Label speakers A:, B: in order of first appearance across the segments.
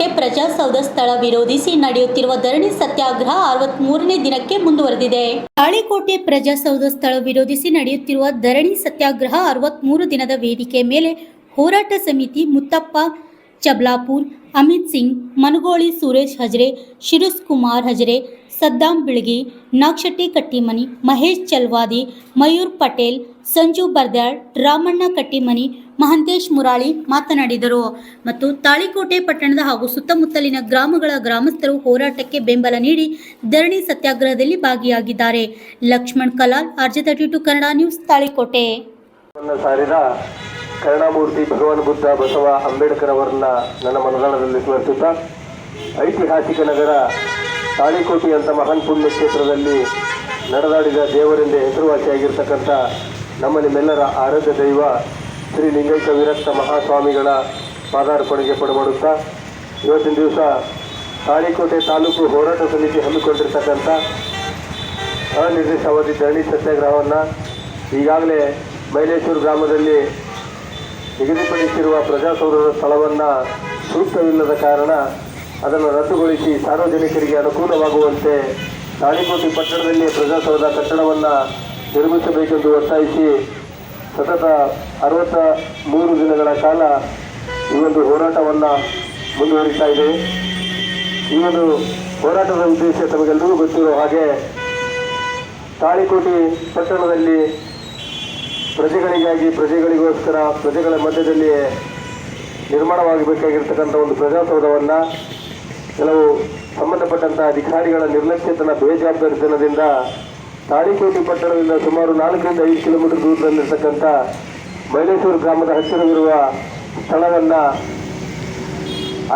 A: ತಾಳಿಕೋಟೆ ಪ್ರಜಾಸೌಧ ಸ್ಥಳ ವಿರೋಧಿಸಿ ನಡೆಯುತ್ತಿರುವ ಧರಣಿ ಸತ್ಯಾಗ್ರಹ 63ನೇ ದಿನಕ್ಕೆ ಮುಂದುವರೆದಿದೆ. ತಾಳಿಕೋಟೆ ಪ್ರಜಾಸೌಧ ಸ್ಥಳ ವಿರೋಧಿಸಿ ನಡೆಯುತ್ತಿರುವ ಧರಣಿ ಸತ್ಯಾಗ್ರಹ 63 ದಿನದ ವೇದಿಕೆ ಮೇಲೆ ಹೋರಾಟ ಸಮಿತಿ ಮುತ್ತಪ್ಪ ಚಬ್ಲಾಪುರ್, ಅಮಿತ್ ಸಿಂಗ್, ಮನಗೋಳಿ ಸುರೇಶ್ ಹಜರೆ, ಶಿರಸ್ ಕುಮಾರ್ ಹಜರೆ, ಸದ್ದಾಂ ಬಿಳಗಿ, ನಾಗಶೆಟ್ಟಿ ಕಟ್ಟಿಮನಿ, ಮಹೇಶ್ ಚಲ್ವಾದಿ, ಮಯೂರ್ ಪಟೇಲ್, ಸಂಜು ಬರ್ದ್ಯಾಳ್, ರಾಮಣ್ಣ ಕಟ್ಟಿಮನಿ, ಮಹಂತೇಶ್ ಮುರಾಳಿ ಮಾತನಾಡಿದರು. ಮತ್ತು ತಾಳಿಕೋಟೆ ಪಟ್ಟಣದ ಹಾಗೂ ಸುತ್ತಮುತ್ತಲಿನ ಗ್ರಾಮಗಳ ಗ್ರಾಮಸ್ಥರು ಹೋರಾಟಕ್ಕೆ ಬೆಂಬಲ ನೀಡಿ ಧರಣಿ ಸತ್ಯಾಗ್ರಹದಲ್ಲಿ ಭಾಗಿಯಾಗಿದ್ದಾರೆ. Lakshman Kalal, RJ32 Kannada news, Talikote.
B: ಕರುಣಾಮೂರ್ತಿ ಭಗವಾನ್ ಬುದ್ಧ ಬಸವ ಅಂಬೇಡ್ಕರ್ ಅವರನ್ನ ನನ್ನ ಮನದಾಳದಲ್ಲಿ ಸ್ಮರಿಸುತ್ತಾ, ಐತಿಹಾಸಿಕ ನಗರ ತಾಳಿಕೋಟೆ ಅಂತ ಮಹಾನ್ ಪುಣ್ಯ ಕ್ಷೇತ್ರದಲ್ಲಿ ನಡೆದಾಡಿದ ದೇವರೆಂದೇ ಹೆಸರುವಾಸಿಯಾಗಿರ್ತಕ್ಕಂಥ ನಮ್ಮ ನಿಮ್ಮೆಲ್ಲರ ಆರಾಧ್ಯ ದೈವ ಶ್ರೀ ಲಿಂಗೈಕ ವಿರಕ್ತ ಮಹಾಸ್ವಾಮಿಗಳ ಪಾದಾರ್ಪಣೆಗೆ ಪಡಮಾಡುತ್ತಾ, ಇವತ್ತಿನ ದಿವಸ ತಾಳಿಕೋಟೆ ತಾಲೂಕು ಹೋರಾಟ ಸಮಿತಿ ಹಮ್ಮಿಕೊಂಡಿರ್ತಕ್ಕಂಥ ಅನಿರ್ದಿಷ್ಟಾವಧಿ ಧರಣಿ ಸತ್ಯಾಗ್ರಹವನ್ನು ಈಗಾಗಲೇ ಮೈಲೇಶ್ವರ ಗ್ರಾಮದಲ್ಲಿ ನಿಗದಿಪಡಿಸಿರುವ ಪ್ರಜಾಸೌಧದ ಸ್ಥಳವನ್ನು ಸೂಕ್ತವಿಲ್ಲದ ಕಾರಣ ಅದನ್ನು ರದ್ದುಗೊಳಿಸಿ ಸಾರ್ವಜನಿಕರಿಗೆ ಅನುಕೂಲವಾಗುವಂತೆ ತಾಳಿಕೋಟೆ ಪಟ್ಟಣದಲ್ಲಿ ಪ್ರಜಾಸೌಧ ಕಟ್ಟಡವನ್ನು ನಿರ್ಮಿಸಬೇಕೆಂದು ಒತ್ತಾಯಿಸಿ ಸತತ 63 ದಿನಗಳ ಕಾಲ ಈ ಒಂದು ಹೋರಾಟವನ್ನು ಮುಂದುವರಿಸ್ತಾ ಇದೆ. ಈ ಒಂದು ಹೋರಾಟದ ಉದ್ದೇಶ ತಮಗೆಲ್ಲರಿಗೂ ಗೊತ್ತಿರೋ ಹಾಗೆ, ತಾಳಿಕೋಟೆ ಪಟ್ಟಣದಲ್ಲಿ ಪ್ರಜೆಗಳಿಗಾಗಿ, ಪ್ರಜೆಗಳಿಗೋಸ್ಕರ, ಪ್ರಜೆಗಳ ಮಧ್ಯದಲ್ಲಿ ನಿರ್ಮಾಣವಾಗಬೇಕಾಗಿರ್ತಕ್ಕಂಥ ಒಂದು ಪ್ರಜಾಸೌಧವನ್ನು ಕೆಲವು ಸಂಬಂಧಪಟ್ಟಂಥ ಅಧಿಕಾರಿಗಳ ನಿರ್ಲಕ್ಷ್ಯತನ, ಬೇಜವಾಬ್ದಾರಿತನದಿಂದ ತಾಳಿಕೋಟೆ ಪಟ್ಟಣದಿಂದ ಸುಮಾರು 4 ರಿಂದ 5 ಕಿಲೋಮೀಟರ್ ದೂರದಲ್ಲಿರ್ತಕ್ಕಂಥ ಮೈಲೇಶ್ವರ ಗ್ರಾಮದ ಹತ್ತಿರವಿರುವ ಸ್ಥಳವನ್ನು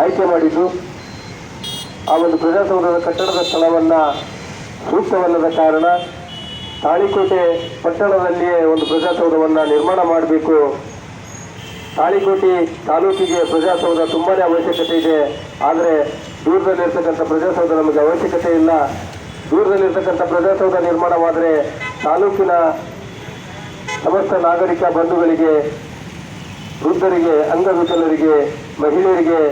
B: ಆಯ್ಕೆ ಮಾಡಿದ್ದು, ಆ ಒಂದು ಪ್ರಜಾಸೌಧದ ಕಟ್ಟಡದ ಸ್ಥಳವನ್ನು ಸೂಕ್ತವಲ್ಲದ ಕಾರಣ ತಾಳಿಕೋಟೆ ಪಟ್ಟಣದಲ್ಲಿಯೇ ಒಂದು ಪ್ರಜಾಸೌಧವನ್ನು ನಿರ್ಮಾಣ ಮಾಡಬೇಕು. ತಾಳಿಕೋಟೆ ತಾಲೂಕಿಗೆ ಪ್ರಜಾಸೌಧ ತುಂಬಾ ಅವಶ್ಯಕತೆ ಇದೆ, ಆದರೆ ದೂರದಲ್ಲಿರ್ತಕ್ಕಂಥ ಪ್ರಜಾಸೌಧ ನಮಗೆ ಅವಶ್ಯಕತೆ ಇಲ್ಲ. ದೂರದಲ್ಲಿರ್ತಕ್ಕಂಥ ಪ್ರಜಾಸೌಧ ನಿರ್ಮಾಣವಾದರೆ ತಾಲೂಕಿನ ಸಮಸ್ತ ನಾಗರಿಕ ಬಂಧುಗಳಿಗೆ, ವೃದ್ಧರಿಗೆ, ಅಂಗವಿಕಲರಿಗೆ, ಮಹಿಳೆಯರಿಗೆ,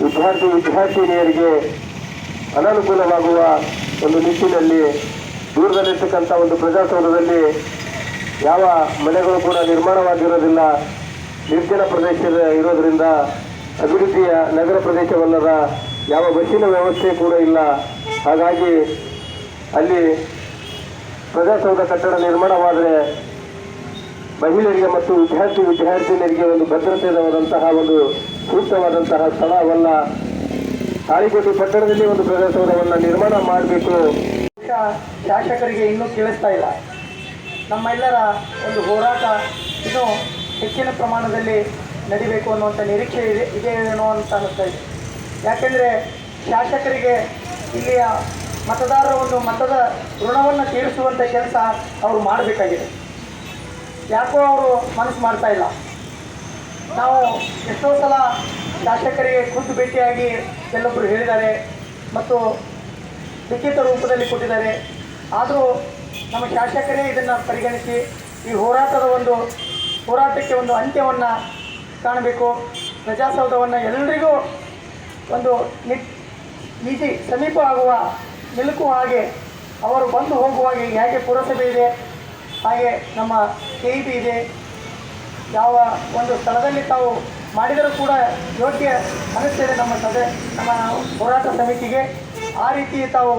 B: ವಿದ್ಯಾರ್ಥಿನಿಯರಿಗೆ ಅನಾನುಕೂಲವಾಗುವ ಒಂದು ನಿಟ್ಟಿನಲ್ಲಿ ದೂರದಲ್ಲಿರ್ತಕ್ಕಂಥ ಒಂದು ಪ್ರಜಾಸೌಧದಲ್ಲಿ ಯಾವ ಮನೆಗಳು ಕೂಡ ನಿರ್ಮಾಣವಾಗಿರೋದಿಲ್ಲ. ನಿರ್ಜನ ಪ್ರದೇಶ ಇರೋದರಿಂದ ಅಭಿವೃದ್ಧಿಯ ನಗರ ಪ್ರದೇಶವಲ್ಲದ ಯಾವ ಬಸ್ಸಿನ ವ್ಯವಸ್ಥೆ ಕೂಡ ಇಲ್ಲ. ಹಾಗಾಗಿ ಅಲ್ಲಿ ಪ್ರಜಾಸೌಧ ಕಟ್ಟಡ ನಿರ್ಮಾಣವಾದರೆ ಮಹಿಳೆಯರಿಗೆ ಮತ್ತು ವಿದ್ಯಾರ್ಥಿನಿಯರಿಗೆ ಒಂದು ಭದ್ರತೆಯಾದಂತಹ ಒಂದು ಸೂಕ್ತವಾದಂತಹ ಸ್ಥಳವಲ್ಲ. ತಾಳಿಕೋಟೆ ಪಟ್ಟಣದಲ್ಲಿ ಒಂದು ಪ್ರಜಾಸೌಧವನ್ನು ನಿರ್ಮಾಣ ಮಾಡಬೇಕು. ಶಾಸಕರಿಗೆ ಇನ್ನೂ ಕೇಳಿಸ್ತಾ ಇಲ್ಲ. ನಮ್ಮೆಲ್ಲರ ಒಂದು ಹೋರಾಟ ಇನ್ನೂ ಹೆಚ್ಚಿನ ಪ್ರಮಾಣದಲ್ಲಿ ನಡಿಬೇಕು ಅನ್ನುವಂಥ ನಿರೀಕ್ಷೆ ಇದೆಯೇನೋ ಅಂತ ಅನ್ನಿಸ್ತಾ ಇದೆ. ಯಾಕೆಂದರೆ ಶಾಸಕರಿಗೆ ಇಲ್ಲಿಯ ಮತದಾರರ ಒಂದು ಮತದ ಋಣವನ್ನು ತೀರಿಸುವಂಥ ಕೆಲಸ ಅವರು ಮಾಡಬೇಕಾಗಿದೆ. ಯಾಕೋ ಅವರು ಮನಸ್ಸು ಮಾಡ್ತಾ ಇಲ್ಲ. ನಾವು ಎಷ್ಟೋ ಸಲ ಶಾಸಕರಿಗೆ ಖುದ್ದು ಭೇಟಿಯಾಗಿ ಕೆಲವೊಬ್ಬರು ಹೇಳಿದ್ದಾರೆ ಮತ್ತು ಲಿಖಿತ ರೂಪದಲ್ಲಿ ಕೊಟ್ಟಿದ್ದಾರೆ. ಆದರೂ ನಮ್ಮ ಶಾಸಕರೇ ಇದನ್ನು ಪರಿಗಣಿಸಿ ಈ ಹೋರಾಟಕ್ಕೆ ಒಂದು ಅಂತ್ಯವನ್ನು ಕಾಣಬೇಕು. ಪ್ರಜಾಸೌಧವನ್ನು ಎಲ್ಲರಿಗೂ ಒಂದು ಸಮೀಪ ಆಗುವ, ನಿಲುಕುವ ಹಾಗೆ, ಅವರು ಬಂದು ಹೋಗುವಾಗೆ, ಹೇಗೆ ಪುರಸಭೆ ಇದೆ ಹಾಗೆ ನಮ್ಮ KEB ಇದೆ, ಯಾವ ಒಂದು ಸ್ಥಳದಲ್ಲಿ ತಾವು ಮಾಡಿದರೂ ಕೂಡ ಯೋಗ್ಯ ಅನಿಸ್ತದೆ ನಮ್ಮ ಹೋರಾಟ ಸಮಿತಿಗೆ. ಆ ರೀತಿ ತಾವು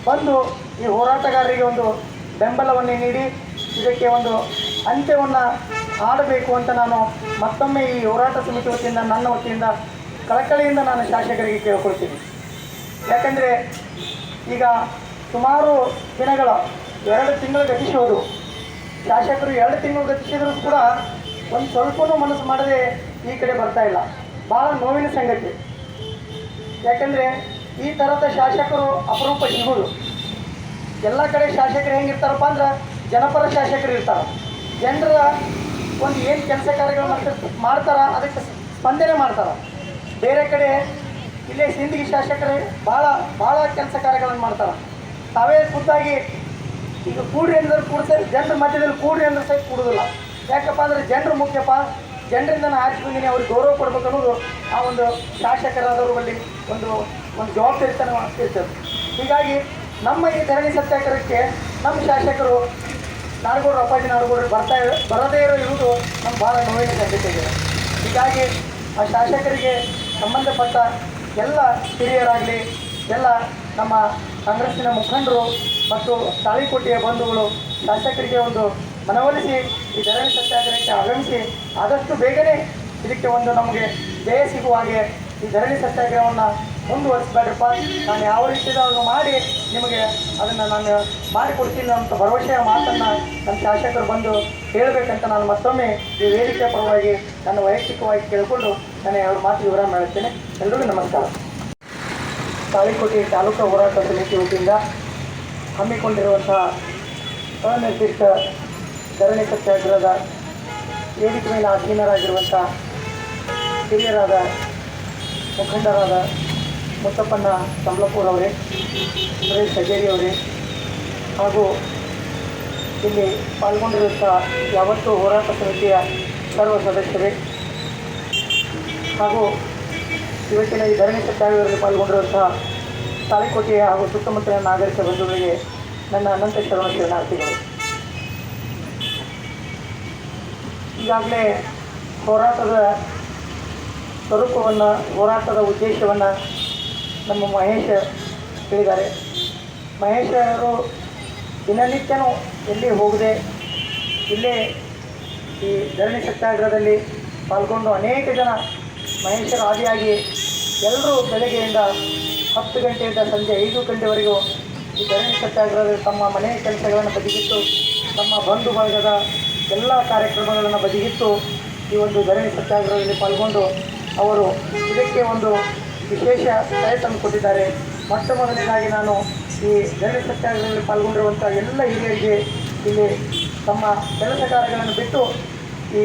B: ಬಂದು ಈ ಹೋರಾಟಗಾರರಿಗೆ ಒಂದು ಬೆಂಬಲವನ್ನು ನೀಡಿ ಇದಕ್ಕೆ ಒಂದು ಅಂತ್ಯವನ್ನು ಆಡಬೇಕು ಅಂತ ನಾನು ಮತ್ತೊಮ್ಮೆ ಈ ಹೋರಾಟ ಸಮಿತಿ ವತಿಯಿಂದ, ನನ್ನ ವತಿಯಿಂದ ಕಳಕಳಿಯಿಂದ ನಾನು ಶಾಸಕರಿಗೆ ಕೇಳ್ಕೊಳ್ತೀನಿ. ಯಾಕಂದರೆ ಈಗ ಸುಮಾರು ದಿನಗಳು 2 ತಿಂಗಳು ಗತಿಸೋದು, ಶಾಸಕರು 2 ತಿಂಗಳು ಗತಿಸಿದರೂ ಕೂಡ ಒಂದು ಸ್ವಲ್ಪನೂ ಮನಸ್ಸು ಮಾಡದೆ ಈ ಕಡೆ ಬರ್ತಾ ಇಲ್ಲ. ಭಾಳ ನೋವಿನ ಸಂಗತಿ. ಯಾಕೆಂದರೆ ಈ ಥರದ ಶಾಸಕರು ಅಪರೂಪ ಸಿಗೋದು. ಎಲ್ಲ ಕಡೆ ಶಾಸಕರು ಹೆಂಗಿರ್ತಾರಪ್ಪ ಅಂದ್ರೆ ಜನಪರ ಶಾಸಕರು ಇರ್ತಾರೆ. ಜನರ ಒಂದು ಏನು ಕೆಲಸ ಕಾರ್ಯಗಳು ಮಾಡ್ತಾರ ಅದಕ್ಕೆ ಸ್ಪಂದನೆ ಮಾಡ್ತಾರೆ. ಬೇರೆ ಕಡೆ ಇಲ್ಲೇ ಸಿಂದಗಿ ಶಾಸಕರು ಭಾಳ ಕೆಲಸ ಕಾರ್ಯಗಳನ್ನು ಮಾಡ್ತಾರೆ. ತಾವೇ ಖುದ್ದಾಗಿ ಈಗ ಕೂಡ್ರಿ ಅಂದ್ರೆ ಕೂಡ್ತಾರೆ, ಜನರ ಮಧ್ಯದಲ್ಲಿ ಕೂಡ್ರಿ ಅಂದ್ರೆ ಸಹಿತ ಕೂಡೋದಿಲ್ಲ. ಯಾಕಪ್ಪ ಅಂದರೆ ಜನರು ಮುಖ್ಯಪ್ಪ,
C: ಜನರಿಂದ ನಾನು ಆರಿಸಿ ಬಂದೀನಿ, ಅವ್ರಿಗೆ ಗೌರವ ಕೊಡ್ಬೇಕು ಅನ್ನೋದು ಆ ಒಂದು ಶಾಸಕರಾದವರು ಅಲ್ಲಿ ಒಂದು ಜವಾಬ್ದಾರಿತನ ಇರ್ತದೆ. ಹೀಗಾಗಿ ನಮ್ಮ ಈ ಧರಣಿ ಸತ್ಯಾಗ್ರಹಕ್ಕೆ ನಮ್ಮ ಶಾಸಕರು ನಾಡಗೌಡರು ಅಪ್ಪಾಜಿ ನಾಡಗೌಡರು ಬರದೇ ಇರುವುದು ನಮ್ಗೆ ಭಾಳ ನೋವಿನ ಸಂಗತಿ ಇದೆ. ಹೀಗಾಗಿ ಆ ಶಾಸಕರಿಗೆ ಸಂಬಂಧಪಟ್ಟ ಎಲ್ಲ ಹಿರಿಯರಾಗಲಿ, ಎಲ್ಲ ನಮ್ಮ ಕಾಂಗ್ರೆಸ್ಸಿನ ಮುಖಂಡರು ಮತ್ತು ತಾಳಿಕೋಟೆಯ ಬಂಧುಗಳು ಶಾಸಕರಿಗೆ ಒಂದು ಮನವೊಲಿಸಿ ಈ ಧರಣಿ ಸತ್ಯಾಗ್ರಹಕ್ಕೆ ಆಗಮಿಸಿ ಆದಷ್ಟು ಬೇಗನೆ ಇದಕ್ಕೆ ಒಂದು ನಮಗೆ ಜಯ ಸಿಗುವ ಹಾಗೆ ಈ ಧರಣಿ ಸತ್ಯಾಗ್ರಹವನ್ನು ಮುಂದುವರಿಸಬೇಡ್ರಪ್ಪ, ನಾನು ಯಾವ ರೀತಿಯಾಗಿ ಮಾಡಿ ನಿಮಗೆ ಅದನ್ನು ನಾನು ಮಾಡಿಕೊಡ್ತೀನಿ ಅಂತ ಭರವಸೆಯ ಮಾತನ್ನು ನಮ್ಮ ಶಾಸಕರು ಬಂದು ಹೇಳಬೇಕಂತ ನಾನು ಮತ್ತೊಮ್ಮೆ ಈ ವೇದಿಕೆಯ ಪರವಾಗಿ ನನ್ನ ವೈಯಕ್ತಿಕವಾಗಿ ಕೇಳಿಕೊಂಡು ನಾನು ಅವ್ರ ಮಾತು ವಿವರ ಮಾಡುತ್ತೇನೆ. ಎಲ್ಲರಿಗೂ ನಮಸ್ಕಾರ. ತಾಳಿಕೋಟೆ ತಾಲೂಕು ಹೋರಾಟ ಸಮಿತಿ ವತಿಯಿಂದ ಹಮ್ಮಿಕೊಂಡಿರುವಂತಹ ಅನಿರ್ದಿಷ್ಟ ಧರಣಿ ಸತ್ಯಾಗ್ರಹದ ವೇದಿಕೆ ಮೇಲೆ ಆಸೀನರಾಗಿರುವಂಥ ಹಿರಿಯರಾದ ಮುಖಂಡರಾದ ಮುತ್ತಪ್ಪಣ್ಣ ಸಂಬ್ಲಪುರ್ ಅವರೇ, ಸುರೇಶ್ ಸಜೇರಿ ಅವರೇ, ಹಾಗೂ ಇಲ್ಲಿ ಪಾಲ್ಗೊಂಡಿರುವಂಥ ಯಾವತ್ತೂ ಹೋರಾಟ ಸಮಿತಿಯ ಸರ್ವ ಸದಸ್ಯರೇ, ಹಾಗೂ ಇವತ್ತಿನ ಈ ಧರಣಿ ಸತ್ಯಾಗ್ರಹದಲ್ಲಿ ಪಾಲ್ಗೊಂಡಿರುವಂಥ ತಾಳಿಕೋಟೆಯ ಹಾಗೂ ಸುತ್ತಮುತ್ತಲಿನ ನಾಗರಿಕ ಬಂಧುಗಳಿಗೆ ನನ್ನ ಅನಂತ ಶರಣಾರ್ಥಿಗಳು. ಈಗಾಗಲೇ ಹೋರಾಟದ ಸ್ವರೂಪವನ್ನು, ಹೋರಾಟದ ಉದ್ದೇಶವನ್ನು ನಮ್ಮ ಮಹೇಶ್ ಹೇಳಿದ್ದಾರೆ. ಮಹೇಶ್ ಅವರು ದಿನನಿತ್ಯನೂ ಎಲ್ಲಿ ಹೋಗದೆ ಇಲ್ಲೇ ಈ ಧರಣಿ ಸತ್ಯಾಗ್ರಹದಲ್ಲಿ ಪಾಲ್ಗೊಂಡು ಅನೇಕ ಜನ ಮಹೇಶರ ಆದಿಯಾಗಿ ಎಲ್ಲರೂ ಬೆಳಗ್ಗೆಯಿಂದ 10 ಗಂಟೆಯಿಂದ ಸಂಜೆ 5 ಗಂಟೆವರೆಗೂ ಈ ಧರಣಿ ಸತ್ಯಾಗ್ರಹದಲ್ಲಿ ತಮ್ಮ ಮನೆಯ ಕೆಲಸಗಳನ್ನು ಬದಿಗಿಟ್ಟು, ತಮ್ಮ ಬಂಧು ಬಳಗದ ಎಲ್ಲ ಕಾರ್ಯಕ್ರಮಗಳನ್ನು ಬದಿಗಿಟ್ಟು ಈ ಒಂದು ಧರಣಿ ಸತ್ಯಾಗ್ರಹದಲ್ಲಿ ಪಾಲ್ಗೊಂಡು ಅವರು ಇದಕ್ಕೆ ಒಂದು ವಿಶೇಷ ಪ್ರಯತ್ನ ಕೊಟ್ಟಿದ್ದಾರೆ. ಮೊಟ್ಟ ಮೊದಲನೇದಾಗಿ ನಾನು ಈ ಧರಣಿ ಸತ್ಯಾಗ್ರಹದಲ್ಲಿ ಪಾಲ್ಗೊಂಡಿರುವಂಥ ಎಲ್ಲ ಹಿರಿಯರಿಗೆ ಇಲ್ಲಿ ತಮ್ಮ ಕೆಲಸ ಕಾರ್ಯಗಳನ್ನು ಬಿಟ್ಟು ಈ